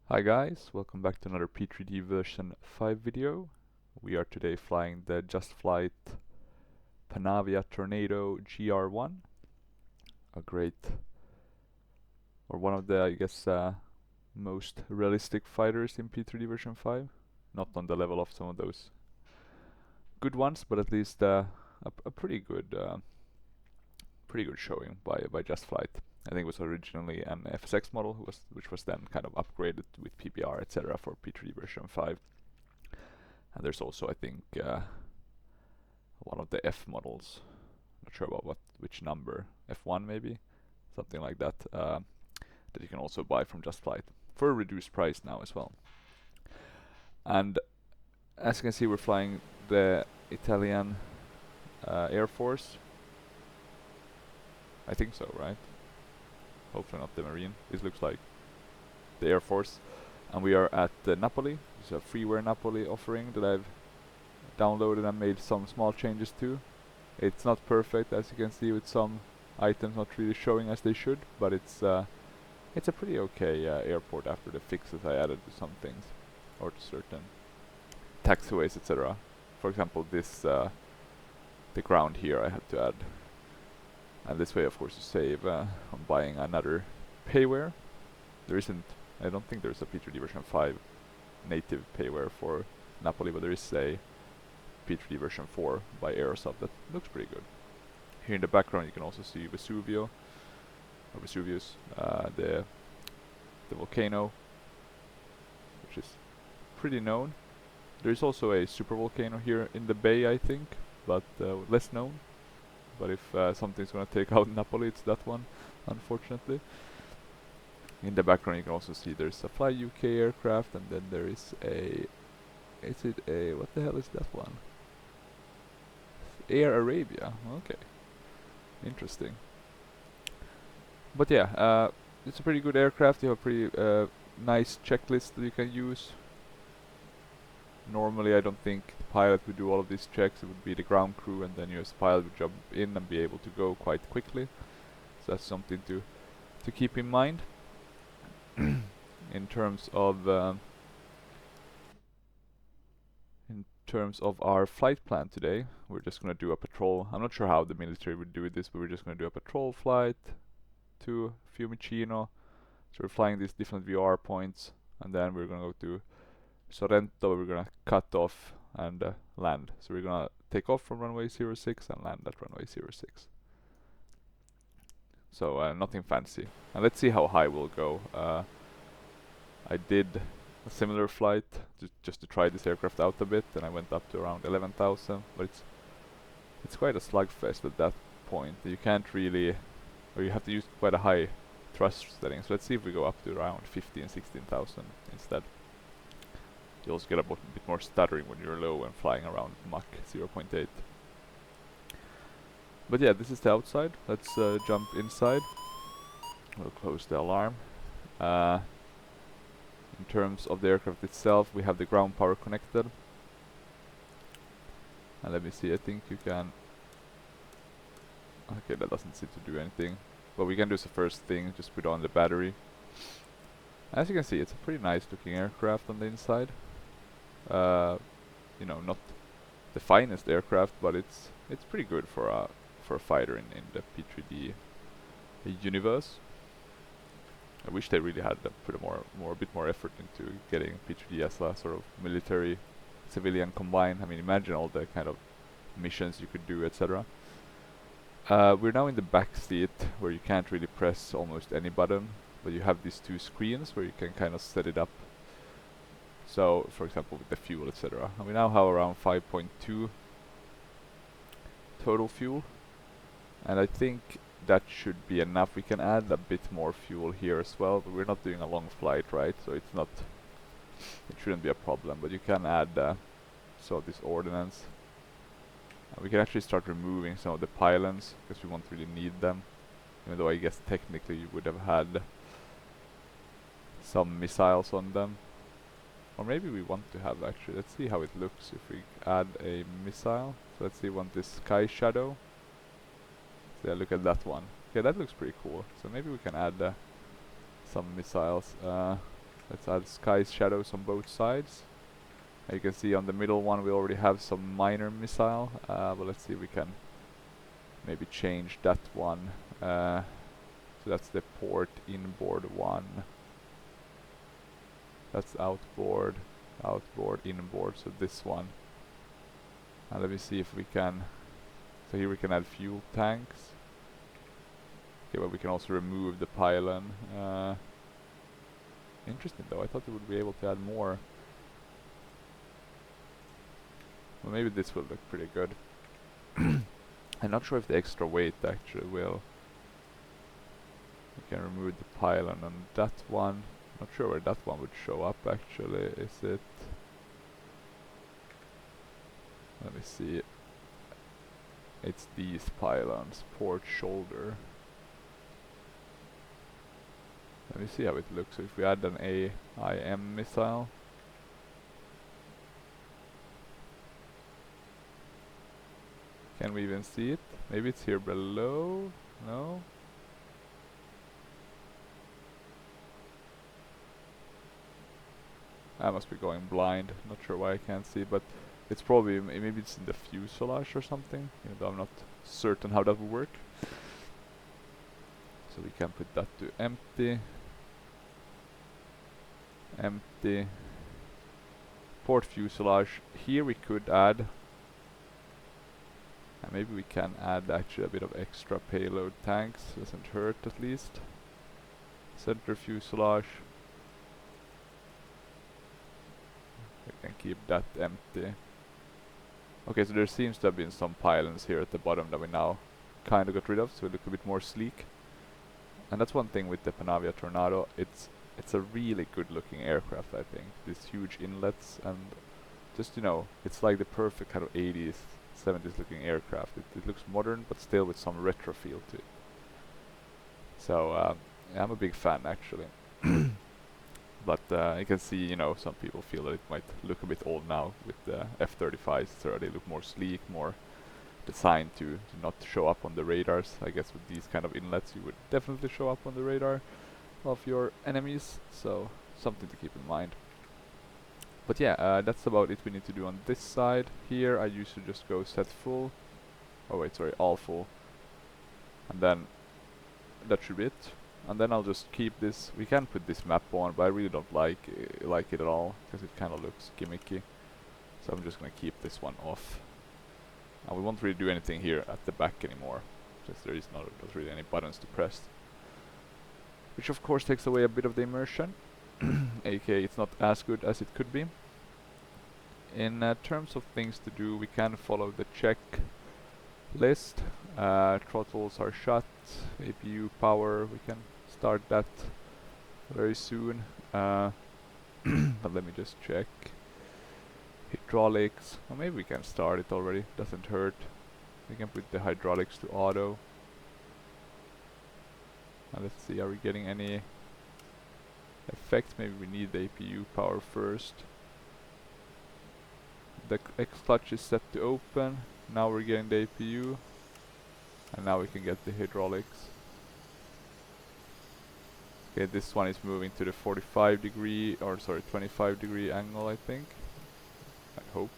Hi guys, welcome back to another P3D version 5 video. We are today flying the Just Flight Panavia Tornado GR1, a great, or one of the, I guess, most realistic fighters in P3D version 5. Not on the level of some of those good ones, but at least a pretty good showing by Just Flight. I think it was originally an FSX model, which was then kind of upgraded with PBR, etc. for P3D version 5. And there's also, I think, one of the F models. Not sure about which number, F1 maybe, something like that, that you can also buy from Just Flight for a reduced price now as well. And as you can see, we're flying the Italian Air Force. I think so, right? Hopefully not the Marine. This looks like the Air Force. And we are at Napoli. It's a freeware Napoli offering that I've downloaded and made some small changes to. It's not perfect, as you can see, with some items not really showing as they should, but it's a pretty okay airport after the fixes I added to some things, or to certain taxiways, etc. For example, this the ground here I had to add. And this way, of course, you save on buying another payware. There isn't, I don't think there's a P3D version 5 native payware for Napoli, but there is a P3D version 4 by Aerosub that looks pretty good. Here in the background you can also see Vesuvius, the volcano, which is pretty known. There is also a supervolcano here in the bay, I think, but less known. But if something's gonna take out Napoli, it's that one, unfortunately. In the background you can also see there's a Fly UK aircraft, and then there is a... Is it a... what the hell is that one? Air Arabia, okay. Interesting. But yeah, it's a pretty good aircraft. You have a pretty nice checklist that you can use. Normally I don't think the pilot would do all of these checks. It would be the ground crew, and then you as the pilot would jump in and be able to go quite quickly. So that's something to keep in mind. In terms of our flight plan today, we're just gonna do a patrol. I'm not sure how the military would do this, but we're just gonna do a patrol flight to Fiumicino. So we're flying these different VR points, and then we're gonna go to Sorrento. We're gonna cut off and land. So we're gonna take off from runway 06 and land at runway 06. So nothing fancy. And let's see how high we'll go. I did a similar flight just to try this aircraft out a bit, and I went up to around 11,000, but it's quite a slugfest at that point. You can't really, or you have to use quite a high thrust setting. So let's see if we go up to around 15,000, 16,000 instead. You also get a bit more stuttering when you're low and flying around Mach 0.8. But yeah, this is the outside. Let's jump inside. We'll close the alarm. In terms of the aircraft itself, we have the ground power connected. And let me see, I think you can... Okay, that doesn't seem to do anything. But we can do the first thing, just put on the battery. As you can see, it's a pretty nice looking aircraft on the inside. You know, not the finest aircraft, but it's pretty good for a fighter in the P3D universe. I wish they really had put a bit more effort into getting P3D as a sort of military civilian combine. I mean, imagine all the kind of missions you could do, etc. We're now in the back seat, where you can't really press almost any button, but you have these two screens where you can kind of set it up. So, for example, with the fuel, etc. And we now have around 5.2 total fuel, and I think that should be enough. We can add a bit more fuel here as well, but we're not doing a long flight, right? So it shouldn't be a problem. But you can add so this ordnance. We can actually start removing some of the pylons, because we won't really need them. Even though I guess technically you would have had some missiles on them. Or maybe we want to have, actually. Let's see how it looks if we add a missile. So let's see, we want this Sky Shadow. So yeah, look at that one. Okay, that looks pretty cool. So maybe we can add some missiles. Let's add sky shadows on both sides. You can see on the middle one we already have some minor missile, but let's see if we can maybe change that one. So that's the port inboard one. That's outboard, outboard, inboard, so this one. And let me see if we can, so here we can add fuel tanks. Okay, but we can also remove the pylon. Interesting though, I thought we would be able to add more. Well, maybe this will look pretty good. I'm not sure if the extra weight actually will. We can remove the pylon on that one. Not sure where that one would show up actually. Is it? Let me see. It's these pylons, port shoulder. Let me see how it looks. So if we add an AIM missile. Can we even see it? Maybe it's here below? No? I must be going blind. Not sure why I can't see, but it's probably, maybe it's in the fuselage or something, even though I'm not certain how that would work. So we can put that to empty. Empty. Port fuselage. Here we could add, and maybe we can add actually a bit of extra payload tanks. Doesn't hurt at least. Center fuselage. We can keep that empty. Okay, so there seems to have been some pylons here at the bottom that we now kind of got rid of, so we look a bit more sleek. And that's one thing with the Panavia Tornado. It's a really good looking aircraft, I think. These huge inlets and just, you know, it's like the perfect kind of 80s, 70s looking aircraft. It looks modern, but still with some retro feel to it. So yeah, I'm a big fan actually. But you can see, you know, some people feel that it might look a bit old now with the F-35s. So they look more sleek, more designed to not show up on the radars. I guess with these kind of inlets you would definitely show up on the radar of your enemies, so something to keep in mind. But yeah, that's about it we need to do on this side. Here I usually just go set full. Oh wait, sorry, all full. And then that should be it. And then I'll just keep this. We can put this map on, but I really don't like it at all because it kind of looks gimmicky. So I'm just gonna keep this one off. And we won't really do anything here at the back anymore, since there is not really any buttons to press. Which of course takes away a bit of the immersion. aka it's not as good as it could be. In terms of things to do, we can follow the check list. Throttles are shut, APU power, we can start that very soon. But let me just check. Hydraulics, or maybe we can start it already, doesn't hurt. We can put the hydraulics to auto. And let's see, are we getting any effects? Maybe we need the APU power first. The X clutch is set to open. Now we're getting the APU. And now we can get the hydraulics. Okay, this one is moving to the 45 degree, or sorry, 25 degree angle, I think. I hope.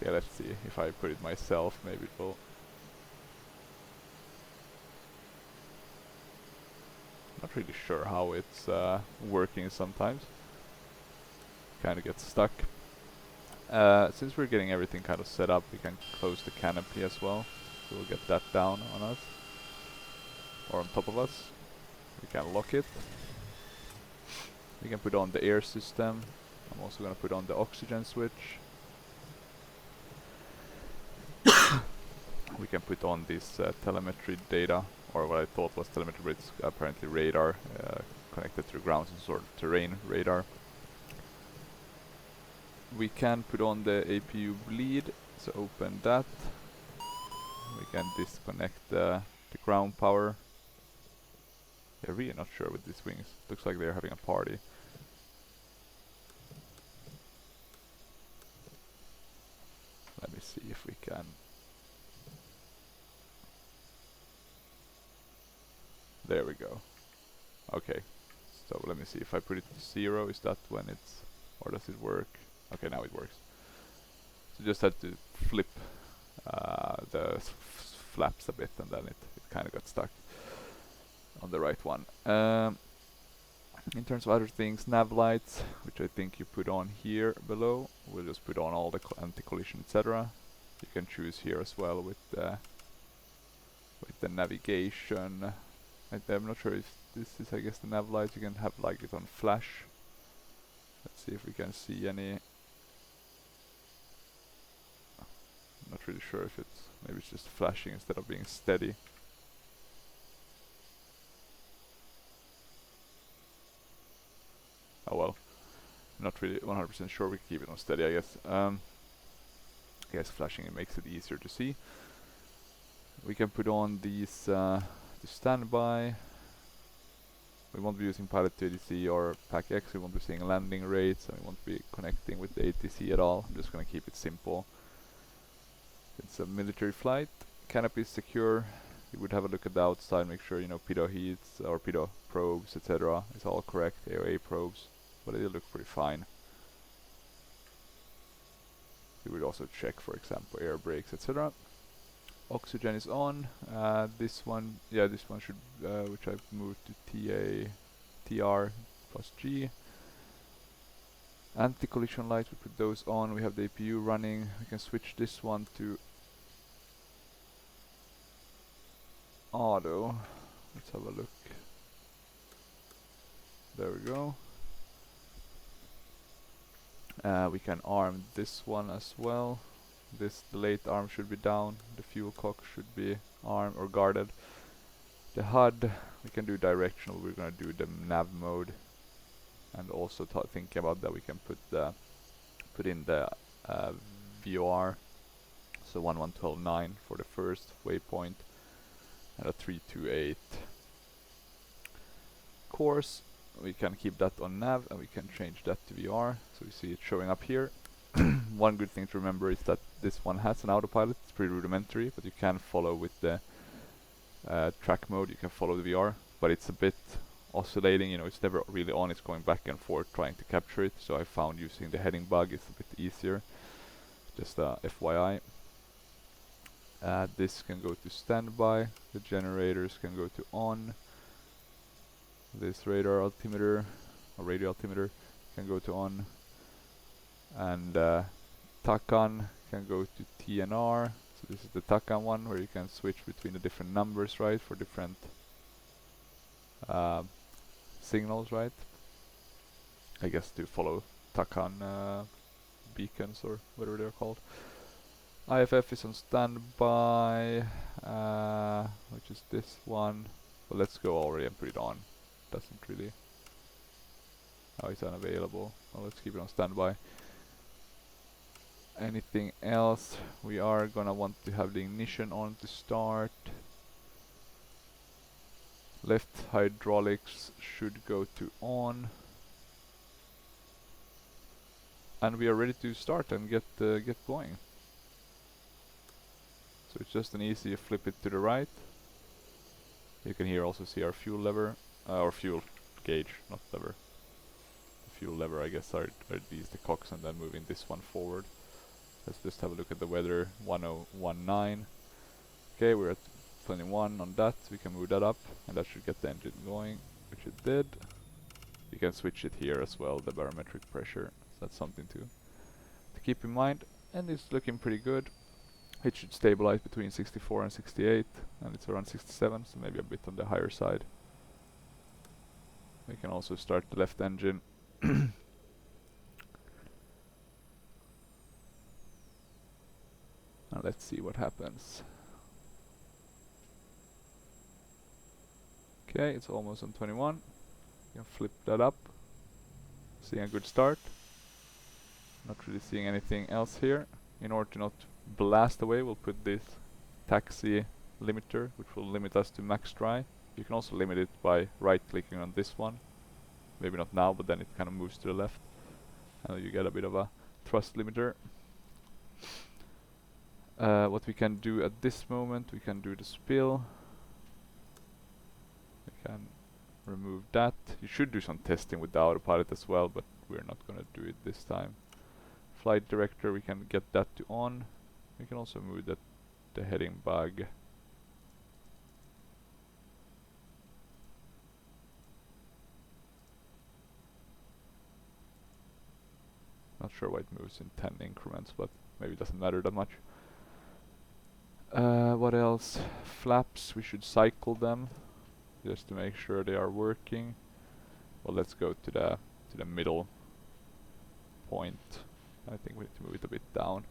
Okay, let's see. If I put it myself, maybe it will. Not really sure how it's working sometimes. Kind of gets stuck. Since we're getting everything kind of set up, we can close the canopy as well. So we'll get that down on us. Or on top of us. We can lock it. We can put on the air system. I'm also going to put on the oxygen switch. We can put on this telemetry data, or what I thought was telemetry, but it's apparently radar connected to ground, some sort of terrain radar. We can put on the APU bleed, so open that. We can disconnect the ground power. They're really not sure with these wings. Looks like they're having a party. Let me see if we can. There we go. Okay. So let me see if I put it to 0, is that when it's, or does it work? Okay, now it works. So just had to flip the flaps a bit, and then it kind of got stuck on the right one. In terms of other things, nav lights, which I think you put on here below. We'll just put on all the anti-collision, etc. You can choose here as well with the navigation. I'm not sure if this is, I guess, the nav lights. You can have like it on flash. Let's see if we can see any. I'm not really sure if it's, maybe it's just flashing instead of being steady. Oh well, not really 100% sure. We can keep it on steady, I guess. I guess flashing, it makes it easier to see. We can put on these to standby. We won't be using Pilot3d or Pack X. We won't be seeing landing rates, and we won't be connecting with the ATC at all. I'm just going to keep it simple. It's a military flight. Canopy is secure. You would have a look at the outside, make sure, you know, pitot heats or pitot probes, etc. is all correct. AOA probes, but they look pretty fine. You would also check, for example, air brakes, etc. Oxygen is on. This one should, which I've moved to TR plus G. Anti-collision lights, we put those on. We have the APU running. We can switch this one to auto. Let's have a look. There we go. We can arm this one as well. The late arm should be down. The fuel cock should be armed or guarded. The HUD, we can do directional. We're gonna do the nav mode, and also thinking about that, we can put in the VOR. So 1112.9 for the first waypoint, and a 328 course. We can keep that on nav, and we can change that to VR, so we see it showing up here. One good thing to remember is that this one has an autopilot. It's pretty rudimentary, but you can follow with the track mode. You can follow the VR, but it's a bit oscillating, you know, it's never really on. It's going back and forth trying to capture it, so I found using the heading bug is a bit easier. Just FYI. This can go to standby. The generators can go to on. This radar altimeter or radio altimeter can go to on, and TACAN can go to TNR. So this is the TACAN one, where you can switch between the different numbers, right, for different signals, right? I guess to follow TACAN beacons or whatever they're called. IFF is on standby, which is this one. But let's go already and put it on. Doesn't really. Oh, it's unavailable. Well, let's keep it on standby. Anything else? We are gonna want to have the ignition on to start. Left hydraulics should go to on. And we are ready to start and get going. So it's just an easy flip it to the right. You can here also see our fuel lever, or fuel gauge, not lever. The fuel lever, I guess, are these the cocks, and then moving this one forward. Let's just have a look at the weather. 1019. Okay, we're at 21 on that. We can move that up, and that should get the engine going, which it did. You can switch it here as well, the barometric pressure. So that's something to keep in mind. And it's looking pretty good. It should stabilize between 64 and 68, and it's around 67, so maybe a bit on the higher side. We can also start the left engine. And let's see what happens. Okay, it's almost on 21. You can flip that up. Seeing a good start. Not really seeing anything else here. In order to not blast away, we'll put this taxi limiter, which will limit us to max dry. You can also limit it by right-clicking on this one. Maybe not now, but then it kind of moves to the left. And you get a bit of a thrust limiter. What we can do at this moment, we can do the spill. We can remove that. You should do some testing with the autopilot as well, but we're not gonna do it this time. Flight director, we can get that to on. We can also move the heading bug. Not sure why it moves in 10 increments, but maybe it doesn't matter that much. What else? Flaps, we should cycle them just to make sure they are working. Well, let's go to the middle point. I think we need to move it a bit down.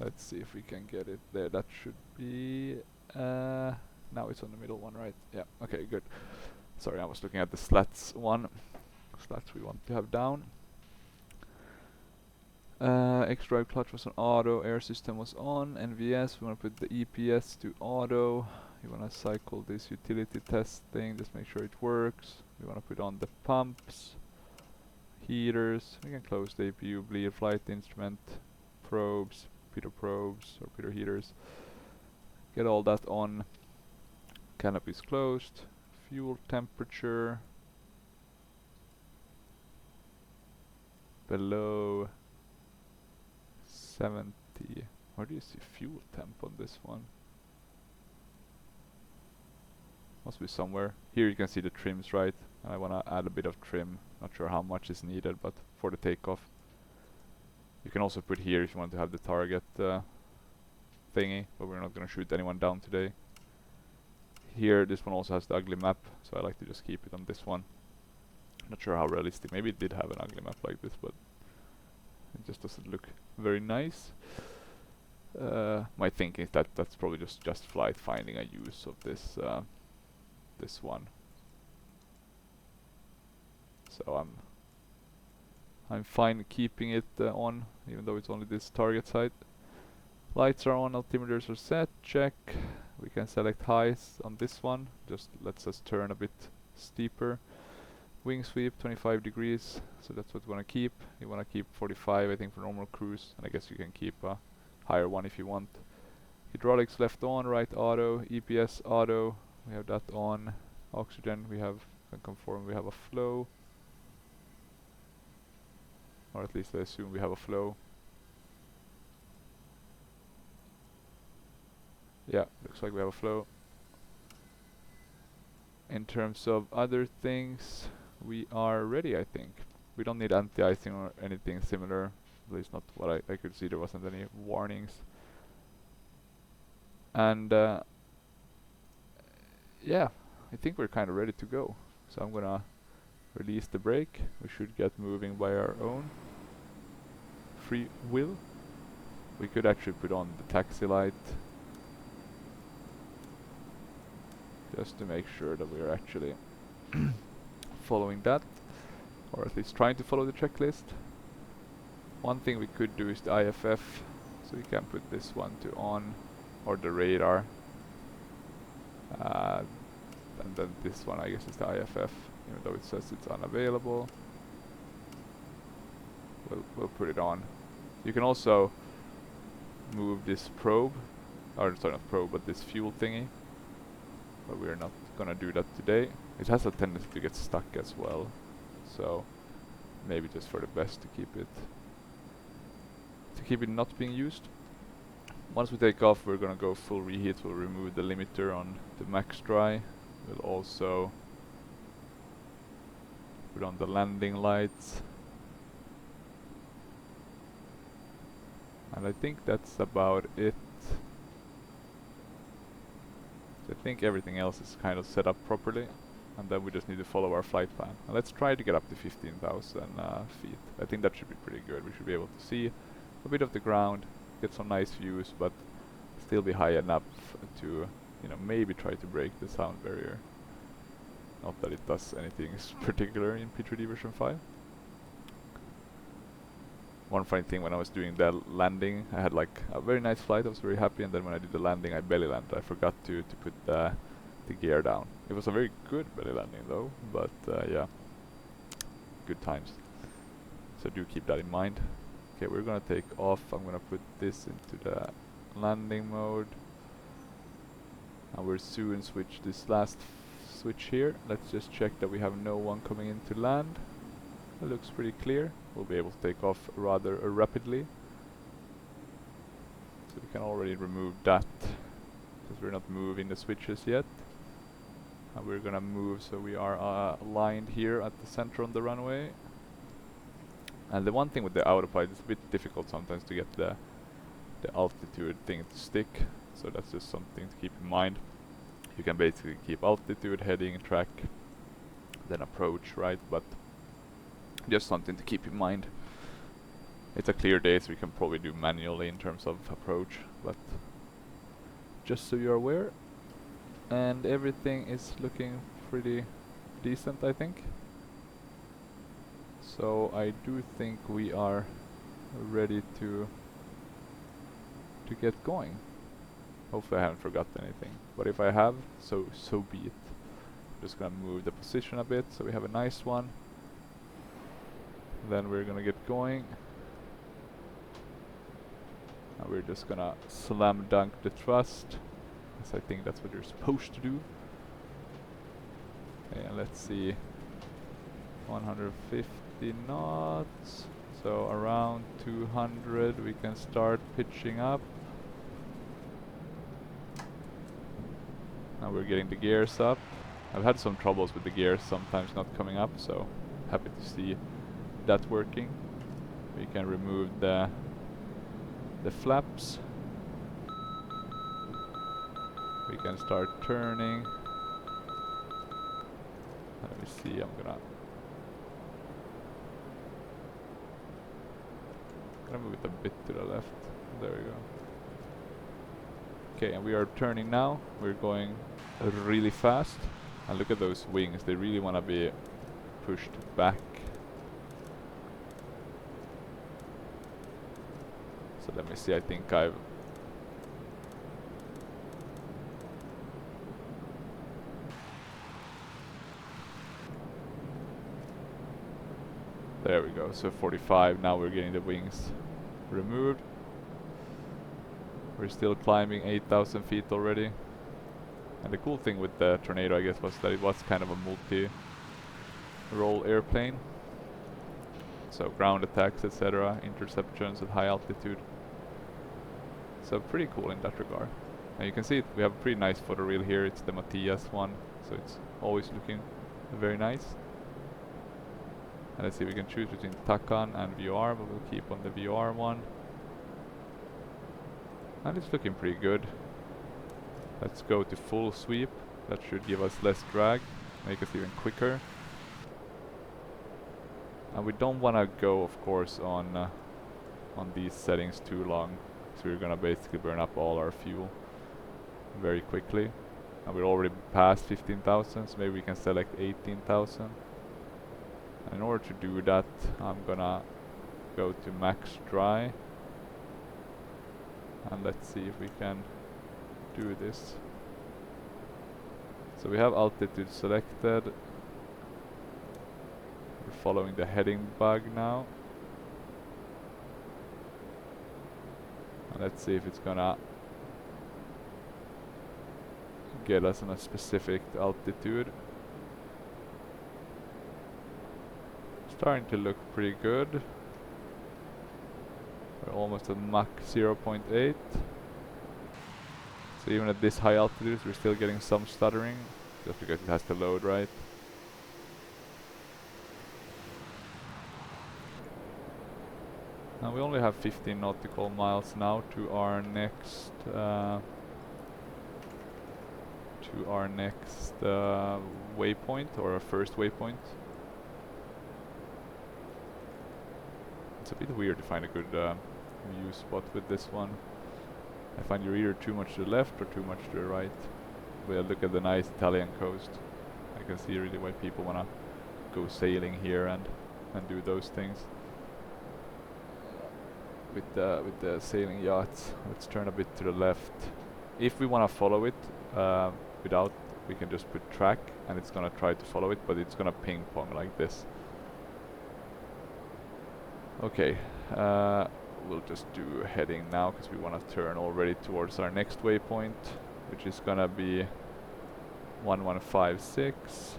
Let's see if we can get it there. That should be now it's on the middle one, right? Yeah, okay, good. Sorry, I was looking at the slats one. Slats we want to have down. X-drive clutch was on auto, air system was on, NVS, we want to put the EPS to auto. You want to cycle this utility testing, just make sure it works. We want to put on the pumps, heaters, we can close the APU, bleed, flight instrument, probes, pitot probes or pitot heaters. Get all that on. Canopies closed. Fuel temperature below 70. Where do you see fuel temp on this one? Must be somewhere. Here you can see the trims, right? I want to add a bit of trim. Not sure how much is needed, but for the takeoff. You can also put here if you want to have the target thingy, but we're not going to shoot anyone down today. Here, this one also has the ugly map, so I like to just keep it on this one. Not sure how realistic. Maybe it did have an ugly map like this, but it just doesn't look very nice. My thinking is that that's probably just flight finding a use of this this one. So I'm fine keeping it on, even though it's only this target side. Lights are on, altimeters are set, check. We can select highs on this one, just lets us turn a bit steeper. Wing sweep 25 degrees, so that's what we want to keep. You want to keep 45 I think for normal cruise, and I guess you can keep a higher one if you want. Hydraulics left on, right auto, EPS auto, we have that on. Oxygen we have, can conform we have a flow. Or at least I assume we have a flow. Yeah, looks like we have a flow. In terms of other things, we are ready, I think. We don't need anti-icing or anything similar. At least not what I could see. There wasn't any warnings. And yeah, I think we're kind of ready to go. So I'm gonna release the brake. We should get moving by our own free will. We could actually put on the taxi light, just to make sure that we are actually following that, or at least trying to follow the checklist. One thing we could do is the IFF, so we can put this one to on, or the radar, and then this one I guess is the IFF, even though it says it's unavailable. We'll put it on. You can also move this probe, or sorry, not probe, but this fuel thingy, but we're not gonna do that today. It has a tendency to get stuck as well, so maybe just for the best to keep it not being used. Once we take off, we're gonna go full reheat. We'll remove the limiter on the max dry. We'll also put on the landing lights, and I think that's about it. I think everything else is kind of set up properly, and then we just need to follow our flight plan. And let's try to get up to 15,000 feet. I think that should be pretty good. We should be able to see a bit of the ground, get some nice views, but still be high enough to, you know, maybe try to break the sound barrier. Not that it does anything particular in Prepar3d version 5. One funny thing, when I was doing the landing, I had like a very nice flight, I was very happy, and then when I did the landing I belly landed. I forgot to put the gear down. It was a very good belly landing though, but yeah, good times. So do keep that in mind. Okay, we're gonna take off. I'm gonna put this into the landing mode. And we'll soon switch this last switch here. Let's just check that we have no one coming into land. It looks pretty clear. We'll be able to take off rather rapidly. So we can already remove that, because we're not moving the switches yet. And we're gonna move so we are aligned here at the center on the runway. And the one thing with the autopilot, it's a bit difficult sometimes to get the altitude thing to stick. So that's just something to keep in mind. You can basically keep altitude, heading, track, then approach, right? But just something to keep in mind. It's a clear day, so we can probably do manually in terms of approach, but just so you're aware. And everything is looking pretty decent, I think. So I do think we are ready to get going. Hopefully I haven't forgotten anything, but if I have, so be it. I'm just gonna move the position a bit so we have a nice one. Then we're gonna get going. And we're just gonna slam dunk the thrust, because I think that's what you're supposed to do. Okay, and let's see, 150 knots, so around 200 we can start pitching up. Now we're getting the gears up. I've had some troubles with the gears sometimes not coming up, so happy to see that working. We can remove the flaps. We can start turning. Let me see, I'm gonna move it a bit to the left. There we go. Okay, and we are turning now. We're going really fast. And look at those wings, they really want to be pushed back. So let me see, I think I've... There we go, so 45, now we're getting the wings removed. We're still climbing 8,000 feet already. And the cool thing with the Tornado, I guess, was that it was kind of a multi-role airplane. So ground attacks, etc., interceptions at high altitude. So pretty cool in that regard. And you can see it, we have a pretty nice photo reel here. It's the Matthias one, so it's always looking very nice. And let's see, we can choose between Takan and VR, but we'll keep on the VR one. And it's looking pretty good. Let's go to full sweep. That should give us less drag, make us even quicker. And we don't want to go, of course, on these settings too long, so we're gonna basically burn up all our fuel very quickly. And we're already past 15,000, so maybe we can select 18,000. And in order to do that, I'm gonna go to max dry. And let's see if we can do this. So we have altitude selected. We're following the heading bug now. And let's see if it's gonna get us on a specific altitude. Starting to look pretty good. We're almost at Mach 0.8. So even at this high altitude, we're still getting some stuttering, just because it has to load, right? And we only have 15 nautical miles now to our next waypoint, or our first waypoint. It's a bit weird to find a good view spot with this one. I find you're either too much to the left or too much to the right. But look at the nice Italian coast. I can see really why people wanna go sailing here and do those things. With the sailing yachts. Let's turn a bit to the left. If we wanna follow it without, we can just put track and it's gonna try to follow it, but it's gonna ping pong like this. Okay, we'll just do heading now because we want to turn already towards our next waypoint. which is gonna be 1156.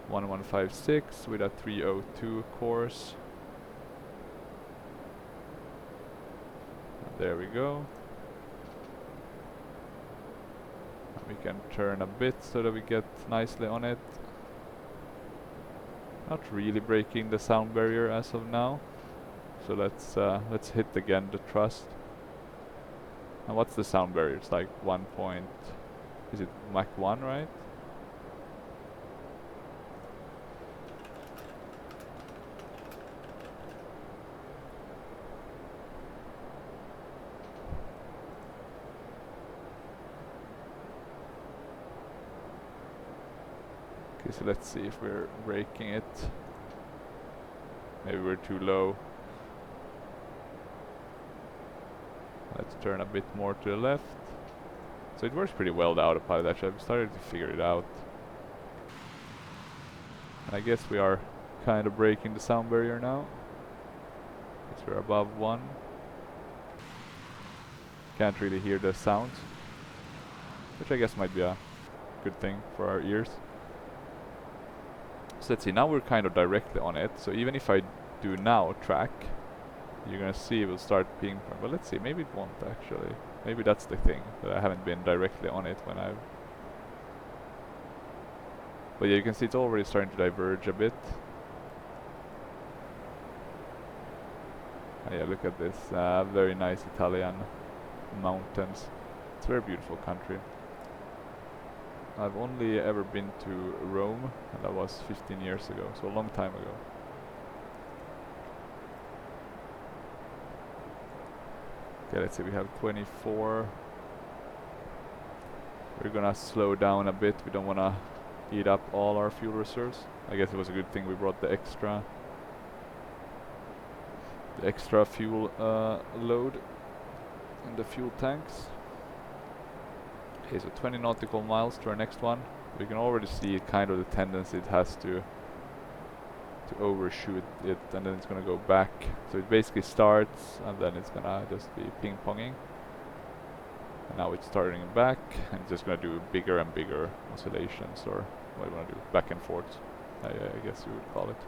1156 with a 302 course. And there we go. And we can turn a bit so that we get nicely on it. Not really breaking the sound barrier as of now. So let's hit again the thrust. And what's the sound barrier? It's like 1 point. Is it Mach 1, right? Okay, so let's see if we're breaking it. Maybe we're too low. Let's turn a bit more to the left. So it works pretty well, the autopilot actually. I've started to figure it out. And I guess we are kind of breaking the sound barrier now. Because we're above 1. Can't really hear the sounds, which I guess might be a good thing for our ears. So let's see, now we're kind of directly on it. So even if I do now track, you're gonna see it will start ping. But let's see, maybe it won't actually. Maybe that's the thing, that I haven't been directly on it when I've... But yeah, you can see it's already starting to diverge a bit. Yeah, look at this, very nice Italian mountains. It's a very beautiful country. I've only ever been to Rome, and that was 15 years ago, so a long time ago. Okay, let's see, we have 24. We're gonna slow down a bit, we don't wanna eat up all our fuel reserves. I guess it was a good thing we brought the extra fuel load in the fuel tanks. Okay, so 20 nautical miles to our next one. We can already see kind of the tendency it has to overshoot it, and then it's gonna go back. So it basically starts and then it's gonna just be ping-ponging. And now it's starting back and it's just gonna do bigger and bigger oscillations, or what do you wanna do? Back and forth, I guess you would call it.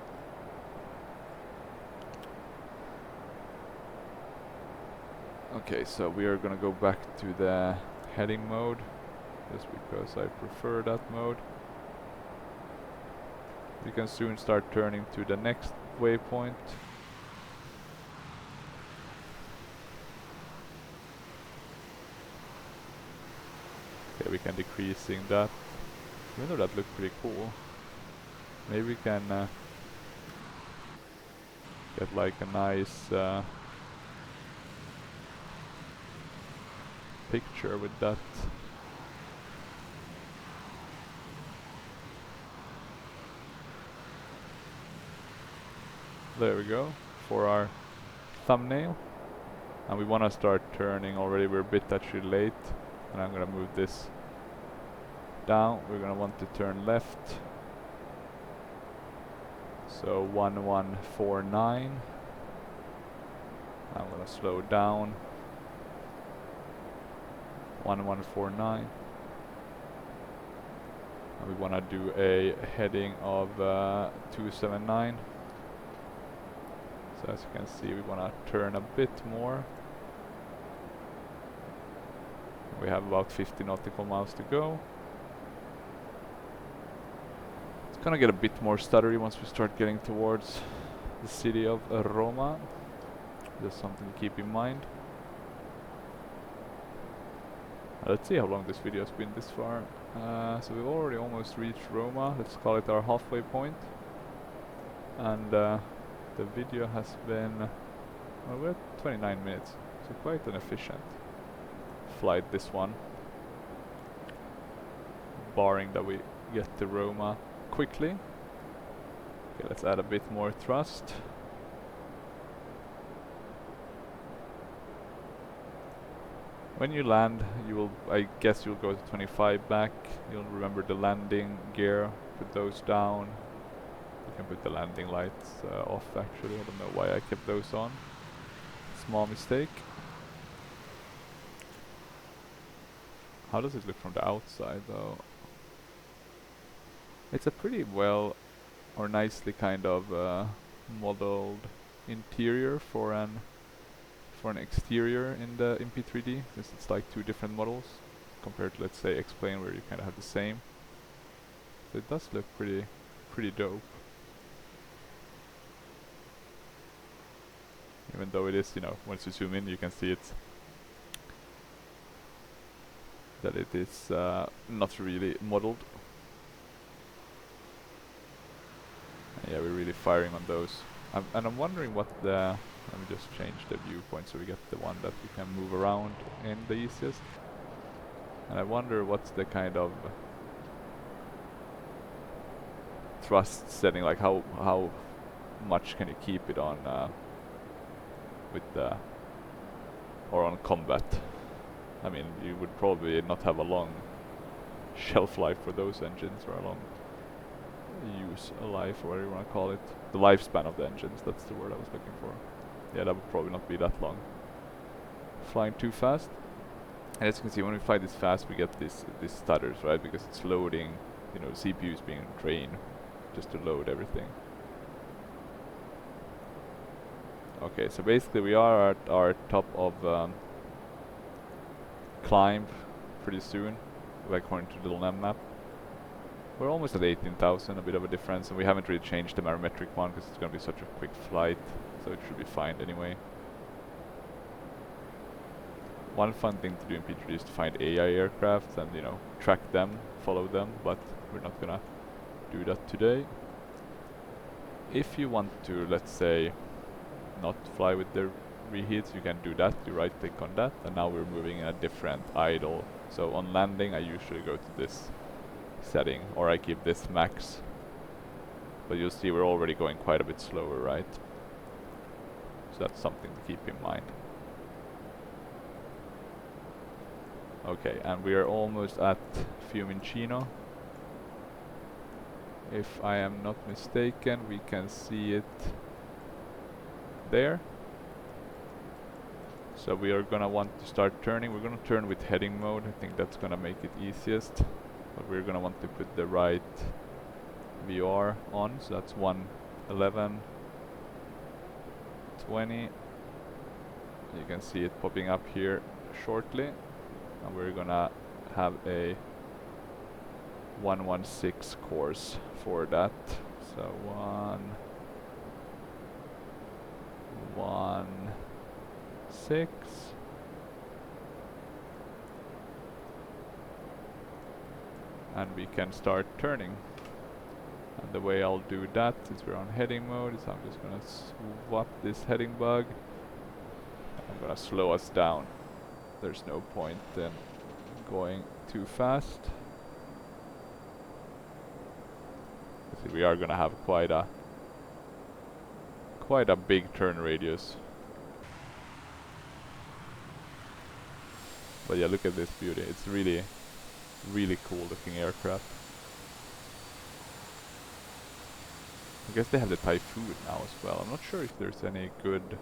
Okay, so we are gonna go back to the heading mode, just because I prefer that mode. We can soon start turning to the next waypoint. Okay, we can decreasing that. Even though that looked pretty cool. Maybe we can get like a nice picture with that. There we go, for our thumbnail. And we want to start turning already, we're a bit actually late. And I'm going to move this down. We're going to want to turn left. So 1149. I'm going to slow down. 1149. And we want to do a heading of 279. So as you can see, we want to turn a bit more. We have about 50 nautical miles to go. It's gonna get a bit more stuttery once we start getting towards the city of Roma. Just something to keep in mind. Let's see how long this video has been this far. So we've already almost reached Roma. Let's call it our halfway point. And the video has been, well, we're at 29 minutes, so quite an efficient flight this one, barring that we get to Roma quickly. Okay, let's add a bit more thrust. When you land, you will, I guess you'll go to 25 back. You'll remember the landing gear, put those down. You can put the landing lights off actually, I don't know why I kept those on. Small mistake. How does it look from the outside though? It's a pretty well or nicely kind of modeled interior for an exterior in the in P3D, since it's like two different models compared to, let's say, Explain, where you kind of have the same. So it does look pretty dope. Even though it is, you know, once you zoom in, you can see it that it is not really modeled. And yeah, we're really firing on those. And I'm wondering what the... Let me just change the viewpoint so we get the one that we can move around in the easiest. And I wonder what's the kind of thrust setting, like how much can you keep it on with the... or on combat. I mean, you would probably not have a long shelf life for those engines, or a long use life, or whatever you want to call it. The lifespan of the engines, that's the word I was looking for. Yeah, that would probably not be that long. Flying too fast. And as you can see, when we fly this fast, we get this stutters, right? Because it's loading, you know, CPU is being drained just to load everything. Okay, so basically we are at our top of climb pretty soon, like according to the little map. We're almost at 18,000, a bit of a difference, and we haven't really changed the barometric one because it's going to be such a quick flight, so it should be fine anyway. One fun thing to do in P3D is to find AI aircraft and, you know, track them, follow them, but we're not gonna do that today. If you want to, let's say, not fly with the reheats, you can do that. You right click on that, and now we're moving in a different idle. So on landing I usually go to this setting, or I keep this max. But you'll see we're already going quite a bit slower, right? So that's something to keep in mind. Okay, and we are almost at Fiumicino. If I am not mistaken, we can see it there. So we are gonna want to start turning. We're gonna turn with heading mode. I think that's gonna make it easiest. But we're gonna want to put the right VR on. So that's 111, 20. You can see it popping up here shortly. And we're gonna have a 116 course for that. So 116. And we can start turning. And the way I'll do that, since we're on heading mode, is I'm just gonna swap this heading bug. I'm gonna slow us down. There's no point in going too fast. See, we are gonna have quite a big turn radius. But yeah, look at this beauty. It's really cool looking aircraft. I guess they have the Typhoon now as well. I'm not sure if there's any good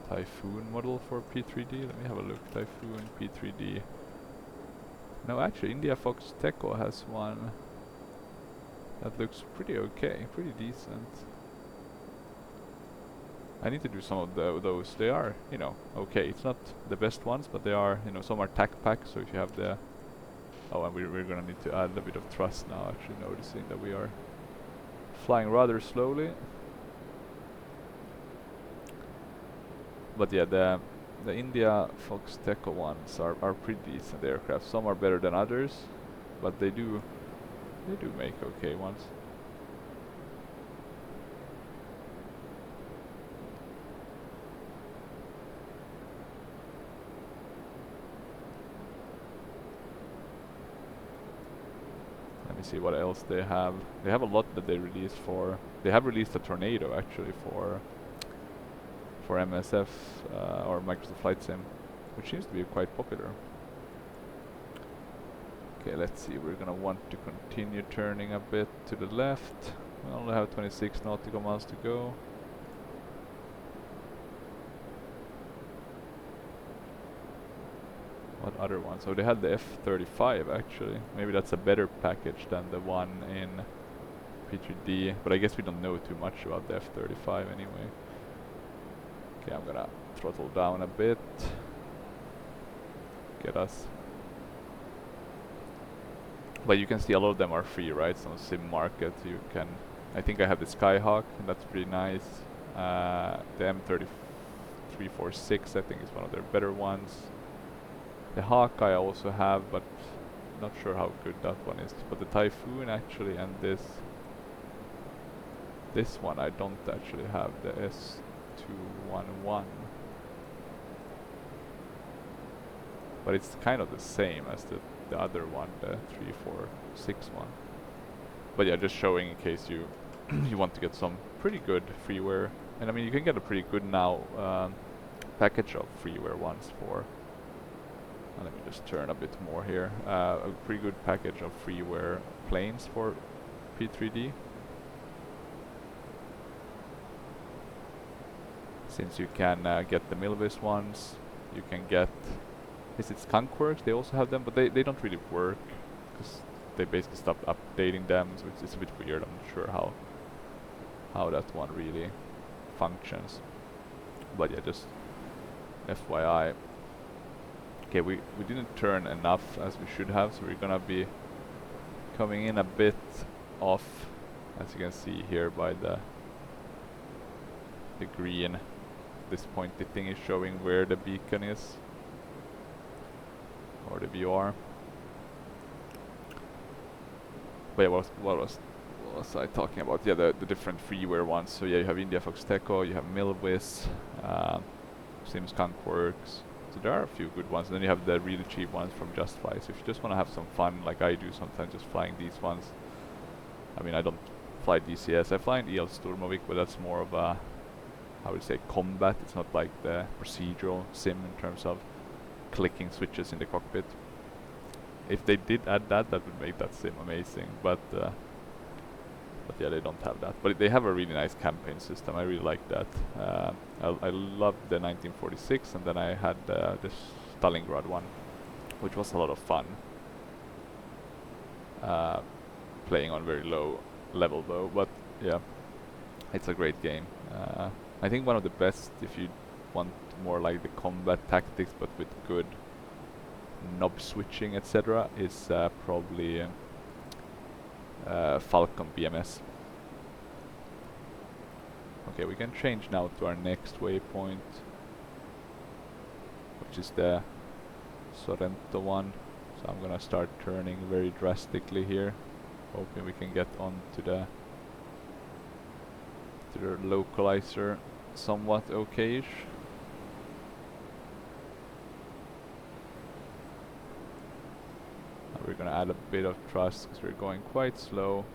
Typhoon model for P3D. Let me have a look. Typhoon P3D. No, actually, India Fox Teco has one that looks pretty okay, pretty decent. I need to do some of those. They are, you know, okay. It's not the best ones, but they are, you know, some are tac pack. So if you have the... Oh, and we're gonna need to add a bit of thrust now, actually noticing that we are flying rather slowly. But yeah, the India Fox Teco ones are pretty decent aircraft. Some are better than others, but they do make okay ones. Let me see what else they have. They have a lot that they released for... They have released a Tornado actually for MSF or Microsoft Flight Sim, which seems to be quite popular. Okay, let's see. We're gonna want to continue turning a bit to the left. We only have 26 nautical miles to go. What other one? So they had the F-35 actually. Maybe that's a better package than the one in P3D, but I guess we don't know too much about the F-35 anyway. Okay, I'm gonna throttle down a bit. Get us. But you can see a lot of them are free, right? So on Sim Market you can... I think I have the Skyhawk, and that's pretty nice. The M346 I think is one of their better ones. The Hawk I also have, but not sure how good that one is. But the Typhoon actually, and this one I don't actually have, the S211. But it's kind of the same as the other one, the 346 one. But yeah, just showing in case you you want to get some pretty good freeware. And I mean, you can get a pretty good now package of freeware ones for... let me just turn a bit more here. A pretty good package of freeware planes for P3D. Since you can get the Milvis ones, you can get... Is it Skunkworks? They also have them, but they don't really work because they basically stopped updating them, so it's a bit weird. I'm not sure how that one really functions. But yeah, just FYI. Okay, we didn't turn enough as we should have, so we're gonna be coming in a bit off, as you can see here by the green. This pointy thing is showing where the beacon is, or the VR. But yeah, what was I talking about? Yeah, the different freeware ones. So yeah, you have India Fox Teco, you have Milvis, Sims Skunkworks. So there are a few good ones. And then you have the really cheap ones from Just Fly. So if you just want to have some fun, like I do sometimes, just flying these ones. I mean, I don't fly DCS. I fly in EL Sturmovik, but that's more of a, I would say, combat. It's not like the procedural sim in terms of clicking switches in the cockpit. If they did add that, that would make that sim amazing. But yeah, they don't have that. But they have a really nice campaign system. I really like that. I loved the 1946, and then I had the Stalingrad one, which was a lot of fun. Playing on very low level though, but yeah, it's a great game. I think one of the best, if you want more like the combat tactics but with good knob switching, etc., is probably Falcon BMS. Okay, we can change now to our next waypoint, which is the Sorrento one. So I'm gonna start turning very drastically here, hoping we can get onto the localizer somewhat okay-ish. We're gonna add a bit of thrust because we're going quite slow.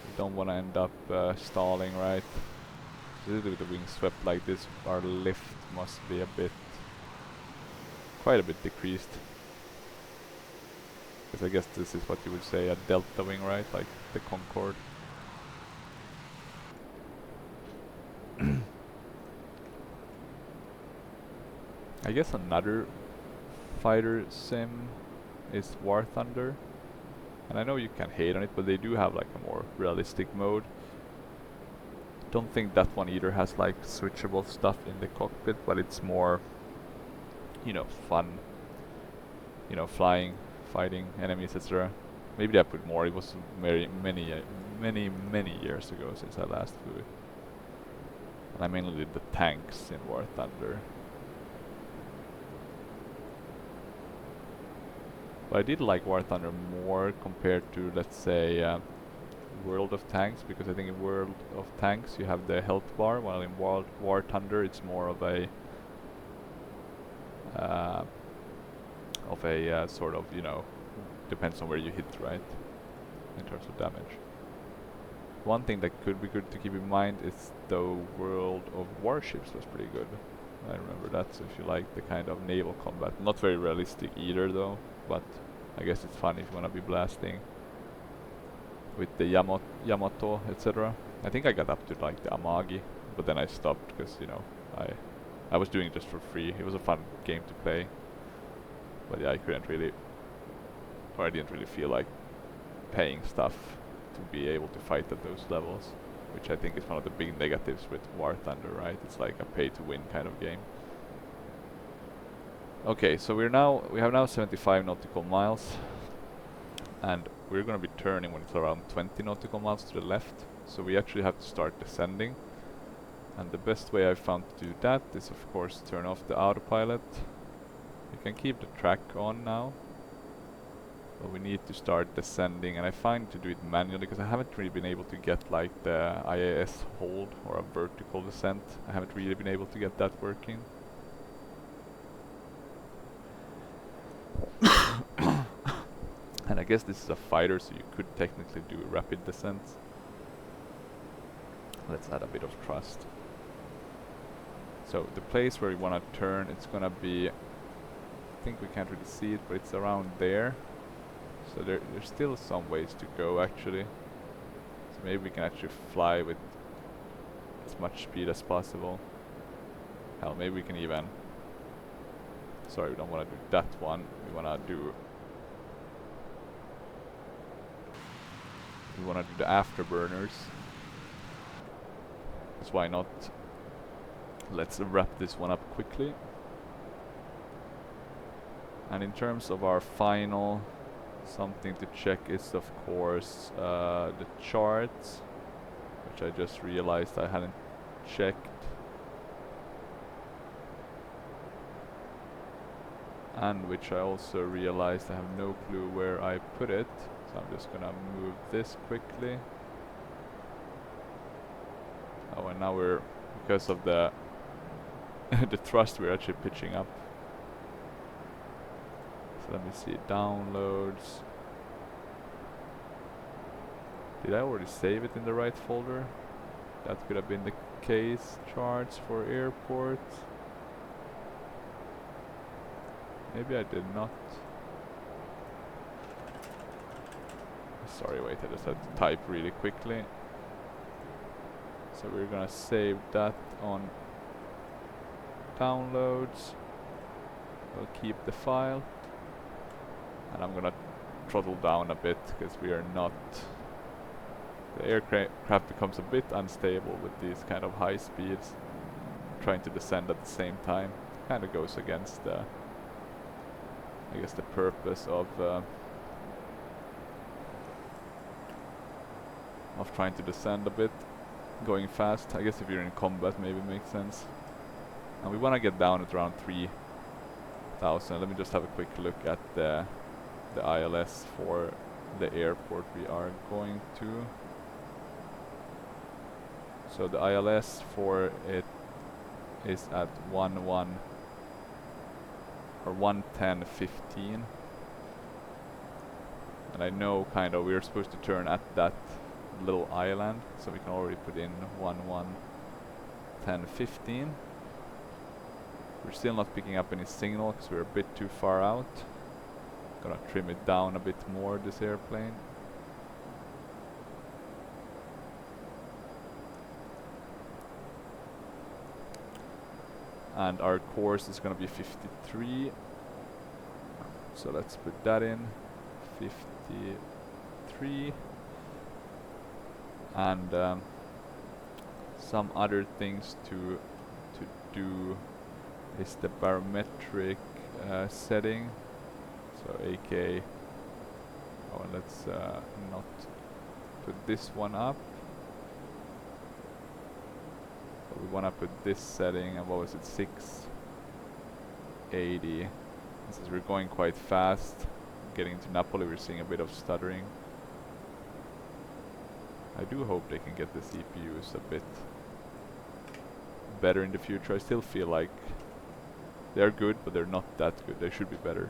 We don't want to end up stalling, right? With the wing swept like this, our lift must be quite a bit decreased. Because I guess this is what you would say a delta wing, right? Like the Concorde. I guess another fighter sim is War Thunder, and I know you can hate on it, but they do have like a more realistic mode. Don't think that one either has like switchable stuff in the cockpit, but it's more, you know, fun, you know, flying, fighting enemies, etc. Maybe I put more. It was many years ago since I last flew it, and I mainly did the tanks in War Thunder. But I did like War Thunder more compared to, let's say, World of Tanks, because I think in World of Tanks you have the health bar, while in War Thunder it's more of a sort of, you know, depends on where you hit, right, in terms of damage. One thing that could be good to keep in mind is the World of Warships was pretty good. I remember that, so if you like the kind of naval combat. Not very realistic either though, but I guess it's fun if you want to be blasting with the Yamato, etc. I think I got up to like the Amagi, but then I stopped because, you know, I was doing it just for free. It was a fun game to play. But yeah, I couldn't really, or I didn't really feel like paying stuff to be able to fight at those levels, which I think is one of the big negatives with War Thunder, right? It's like a pay-to-win kind of game. Okay, so we have now 75 nautical miles, and we're gonna be turning when it's around 20 nautical miles to the left. So we actually have to start descending, and the best way I've found to do that is of course turn off the autopilot. You can keep the track on now, but we need to start descending, and I find to do it manually because I haven't really been able to get like the IAS hold or a vertical descent. I haven't really been able to get that working. And I guess this is a fighter, so you could technically do rapid descents. Let's add a bit of thrust. So the place where we want to turn, it's gonna be, I think we can't really see it, but it's around there. So there's still some ways to go actually. So maybe we can actually fly with as much speed as possible. Hell, maybe we can even... Sorry, we don't want to do that one. We want to do the afterburners. So why not? Let's wrap this one up quickly. And in terms of our final, something to check is of course the charts, which I just realized I hadn't checked. And which I also realized I have no clue where I put it. So I'm just gonna move this quickly. Oh, and now we're, because of the the thrust, we're actually pitching up. So let me see, downloads. Did I already save it in the right folder? That could have been the case. Charts for airport. Maybe I did not. Sorry, wait, I just had to type really quickly. So we're gonna save that on downloads. We'll keep the file. And I'm gonna throttle down a bit because we are not... The aircraft becomes a bit unstable with these kind of high speeds. Trying to descend at the same time. Kind of goes against the... I guess the purpose of trying to descend a bit, going fast. I guess if you're in combat maybe it makes sense. And we want to get down at around 3,000. Let me just have a quick look at the ILS for the airport we are going to. So the ILS for it is at 110.15, and I know kind of we're supposed to turn at that little island, so we can already put in 1110.15. We're still not picking up any signal because we're a bit too far out. Gonna trim it down a bit more, this airplane. And our course is gonna be 53. So let's put that in. 53. And some other things to do is the barometric setting. So AK, oh, let's not put this one up. But we want to put this setting, and what was it, 680. Since we're going quite fast, getting to Napoli, we're seeing a bit of stuttering. I do hope they can get the CPUs a bit better in the future. I still feel like they're good, but they're not that good. They should be better.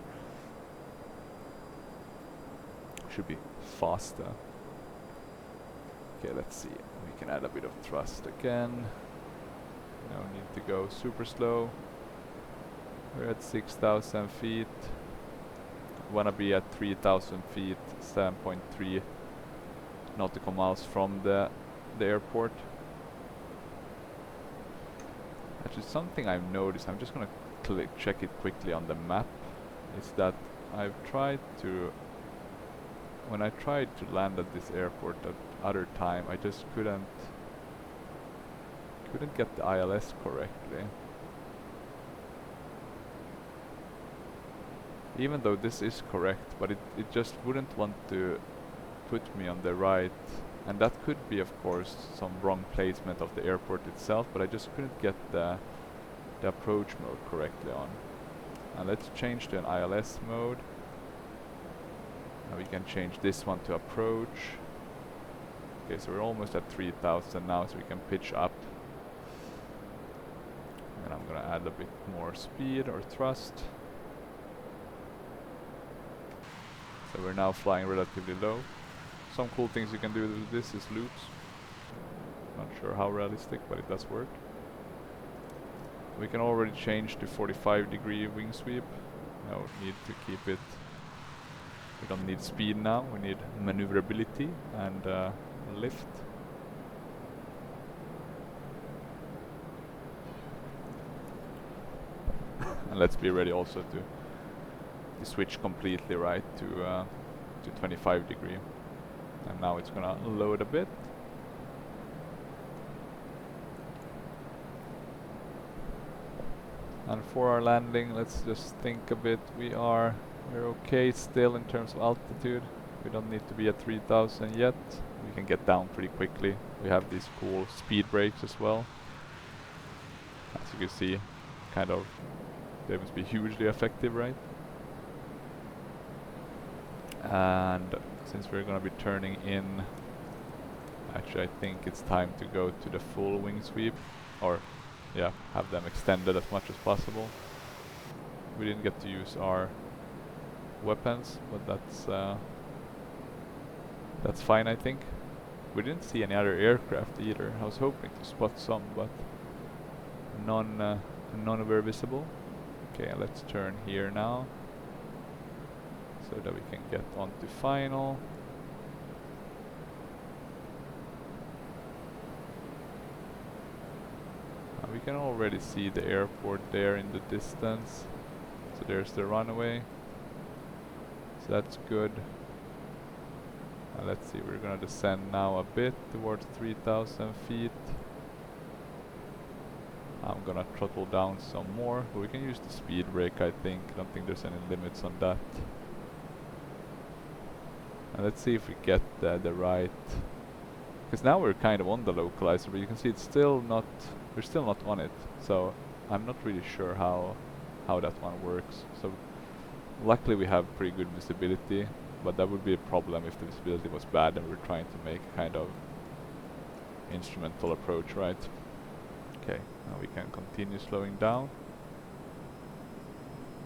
Should be faster. Okay, let's see. We can add a bit of thrust again. No need to go super slow. We're at 6,000 feet. Wanna be at 3,000 feet, 7.3 nautical miles from the airport. Actually, something I've noticed, I'm just gonna check it quickly on the map, is that I've tried to, when I tried to land at this airport at other time, I just couldn't get the ILS correctly. Even though this is correct, but it just wouldn't want to put me on the right, and that could be of course some wrong placement of the airport itself, but I just couldn't get the approach mode correctly on. And let's change to an ILS mode. Now we can change this one to approach. Okay, so we're almost at 3000 now, so we can pitch up. And I'm gonna add a bit more speed or thrust. So we're now flying relatively low. Some cool things you can do with this is loops. Not sure how realistic, but it does work. We can already change to 45-degree wing sweep. No need to keep it. We don't need speed now, we need maneuverability and lift. And let's be ready also to switch completely right to 25-degree. And now it's gonna load a bit. And for our landing, let's just think a bit. We're okay still in terms of altitude. We don't need to be at 3000 yet. We can get down pretty quickly. We have these cool speed brakes as well. As you can see, kind of, they must be hugely effective, right? And since we're gonna be turning in, actually I think it's time to go to the full wing sweep, or yeah, have them extended as much as possible. We didn't get to use our weapons, but that's fine, I think. We didn't see any other aircraft either. I was hoping to spot some, but none were visible. Okay, let's turn here now, so that we can get onto final. We can already see the airport there in the distance. So there's the runway. So that's good. Let's see, we're gonna descend now a bit towards 3000 feet. I'm gonna throttle down some more, but we can use the speed brake, I think. I don't think there's any limits on that. And let's see if we get the right, because now we're kind of on the localizer, but you can see it's still not, we're still not on it. So I'm not really sure how that one works. So luckily we have pretty good visibility, but that would be a problem if the visibility was bad and we're trying to make a kind of instrumental approach, right? Okay, now we can continue slowing down.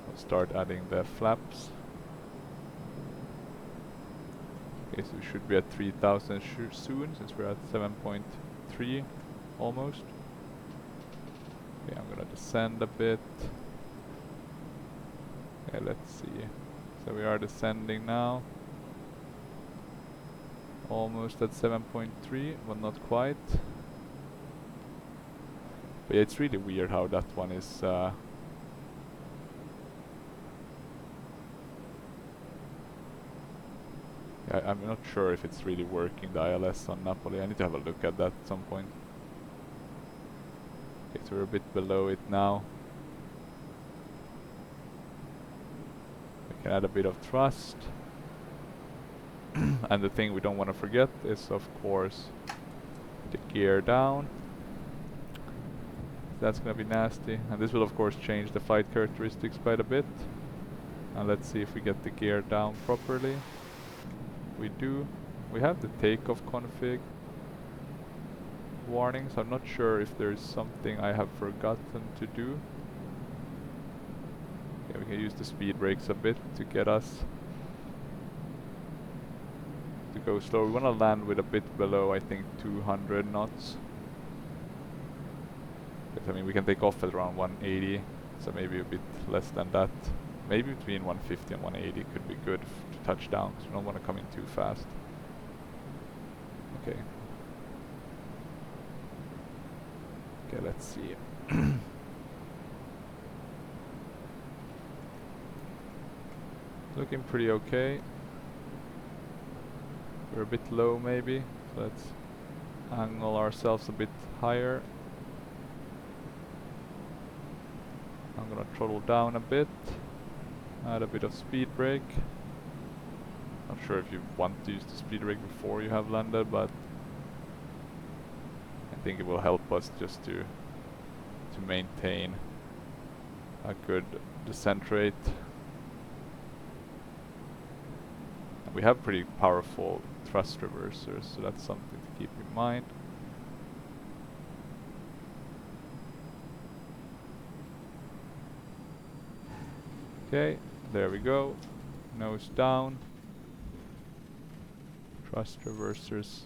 We'll start adding the flaps. Okay, so we should be at 3000 soon, since we're at 7.3 almost. Okay, I'm gonna descend a bit. Okay, let's see. So we are descending now. Almost at 7.3, but not quite. But yeah, it's really weird how that one is I'm not sure if it's really working, the ILS on Napoli. I need to have a look at that at some point. Okay, so we're a bit below it now. We can add a bit of thrust. And the thing we don't want to forget is, of course, the gear down. That's gonna be nasty. And this will of course change the flight characteristics quite a bit. And let's see if we get the gear down properly. We do. We have the takeoff config warnings. I'm not sure if there's something I have forgotten to do. Yeah, we can use the speed brakes a bit to get us to go slow. We want to land with a bit below, I think, 200 knots. I mean, we can take off at around 180, so maybe a bit less than that. Maybe between 150 and 180 could be good to touch down, because we don't want to come in too fast. Okay. Okay, let's see. Looking pretty okay. We're a bit low maybe, so let's angle ourselves a bit higher. I'm gonna throttle down a bit, add a bit of speed brake. Not sure if you want to use the speed brake before you have landed, but I think it will help us just to maintain a good descent rate. And we have pretty powerful thrust reversers, so that's something to keep in mind. Okay, there we go. Nose down. Thrust reversers.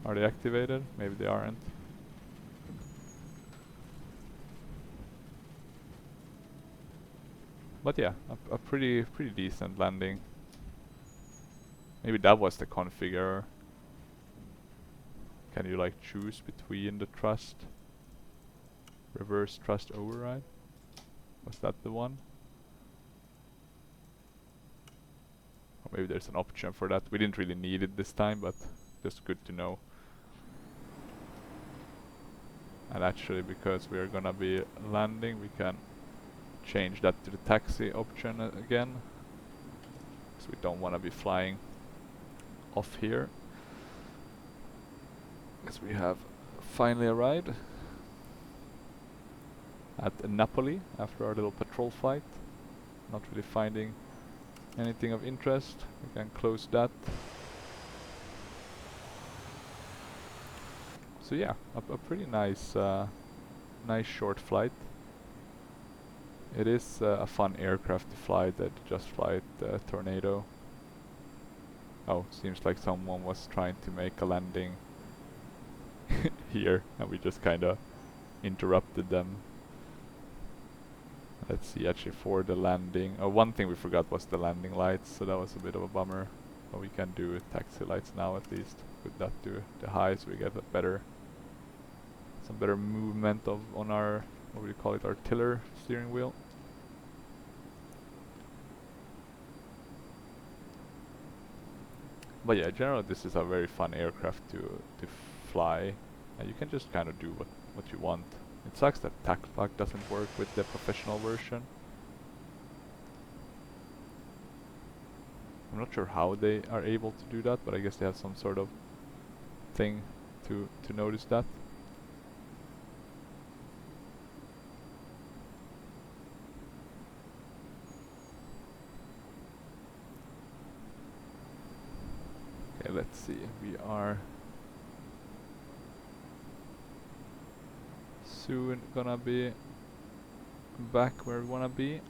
Are they activated? Maybe they aren't. But yeah, a pretty decent landing. Maybe that was the configure. Can you like choose between the thrust? Reverse thrust override? Was that the one? Or maybe there's an option for that. We didn't really need it this time, but just good to know. And actually, because we are gonna be landing, we can change that to the taxi option again. So we don't wanna be flying off here. Because we have finally arrived at Napoli after our little patrol flight. Not really finding anything of interest. We can close that. So yeah, a pretty nice nice short flight. It is a fun aircraft to fly, that just flight Tornado. Oh, seems like someone was trying to make a landing here and we just kinda interrupted them. Let's see, actually for the landing, one thing we forgot was the landing lights, so that was a bit of a bummer. But we can do taxi lights now at least. Put that to the high so we get a better, some better movement of on our, what would you call it, our tiller steering wheel. But yeah, generally this is a very fun aircraft to fly. And you can just kind of do what you want. It sucks that TacPack doesn't work with the professional version. I'm not sure how they are able to do that, but I guess they have some sort of thing to notice that. Okay, let's see. We are soon gonna be back where we wanna be.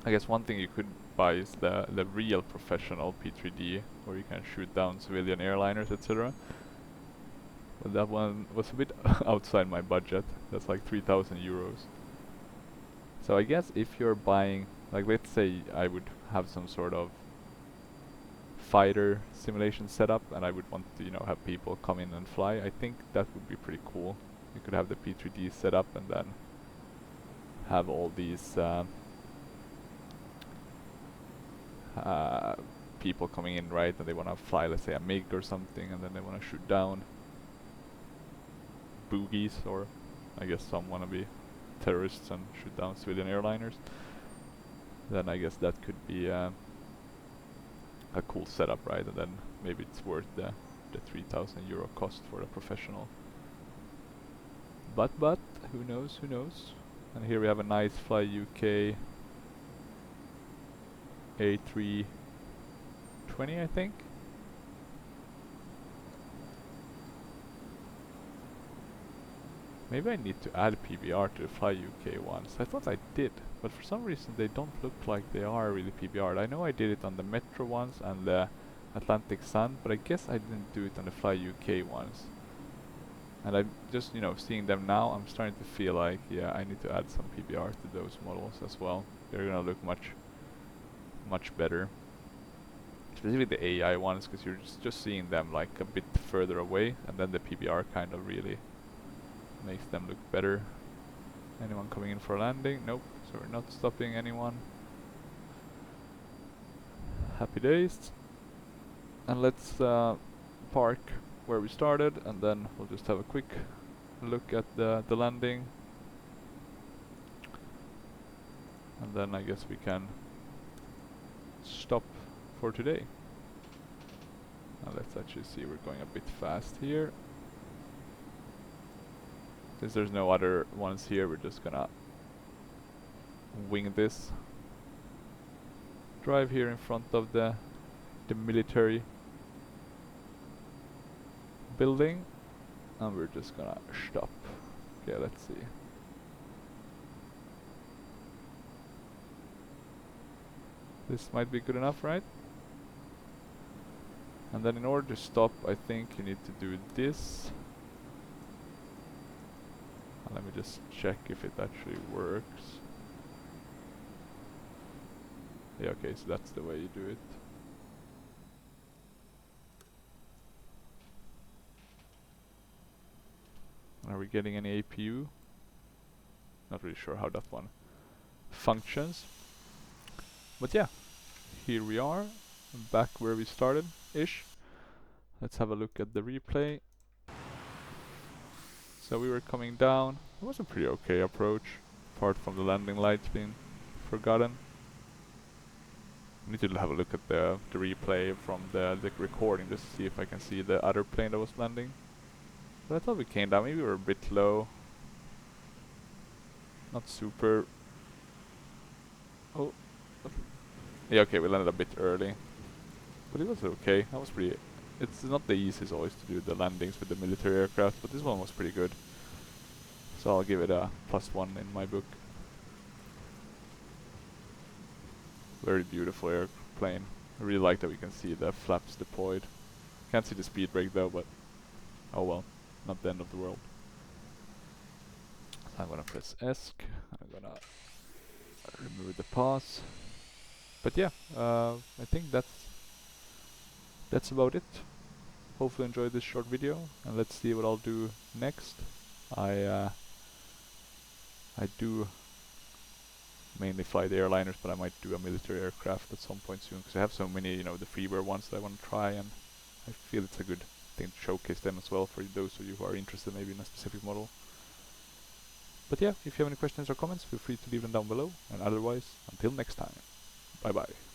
I guess one thing you could buy is the real professional P3D, where you can shoot down civilian airliners, etc. But that one was a bit outside my budget. That's like 3,000 euros. So I guess if you're buying, like let's say I would have some sort of fighter simulation setup and I would want to, you know, have people come in and fly, I think that would be pretty cool. You could have the P3D set up and then have all these people coming in, right, and they want to fly, let's say a MiG or something, and then they want to shoot down boogies, or I guess some want to be terrorists and shoot down civilian airliners. Then I guess that could be a cool setup, right? And then maybe it's worth the 3,000 euro cost for a professional. But who knows? Who knows? And here we have a nice Fly UK A320, I think. Maybe I need to add PBR to the Fly UK ones. I thought I did, but for some reason they don't look like they are really PBR'd. I know I did it on the Metro ones and the Atlantic Sun, but I guess I didn't do it on the Fly UK ones. And I'm just, you know, seeing them now, I'm starting to feel like, yeah, I need to add some PBR to those models as well. They're gonna look much better. Specifically the AI ones, because you're just seeing them like a bit further away, and then the PBR kind of really makes them look better. Anyone coming in for a landing? Nope, so we're not stopping anyone. happy days. And let's park where we started, and then we'll just have a quick look at the landing. And then I guess we can stop for today. Now let's actually see, we're going a bit fast here. Since there's no other ones here, we're just gonna wing this. Drive here in front of the military building, and we're just gonna stop. Okay, let's see. This might be good enough, right? And then in order to stop, I think you need to do this. And let me just check if it actually works. Yeah, okay, so that's the way you do it. Are we getting any APU? Not really sure how that one functions. But yeah, here we are, back where we started-ish. Let's have a look at the replay. So we were coming down. It was a pretty okay approach, apart from the landing lights being forgotten. I need to have a look at the replay from the recording just to see if I can see the other plane that was landing. But I thought we came down, maybe we were a bit low. Not super. Oh. Yeah, okay, we landed a bit early. But it was okay. That was pretty. It's not the easiest always to do the landings with the military aircraft, but this one was pretty good. So I'll give it a +1 in my book. Very beautiful airplane. I really like that we can see the flaps deployed. Can't see the speed brake though, but oh well, not the end of the world. So I'm gonna press ESC. I'm gonna remove the pause. But yeah, I think that's about it. Hopefully enjoyed this short video, and let's see what I'll do next. I do mainly fly the airliners, but I might do a military aircraft at some point soon, because I have so many, you know, the freeware ones that I want to try, and I feel it's a good thing to showcase them as well for those of you who are interested maybe in a specific model. But yeah, if you have any questions or comments, feel free to leave them down below, and otherwise, until next time, bye bye.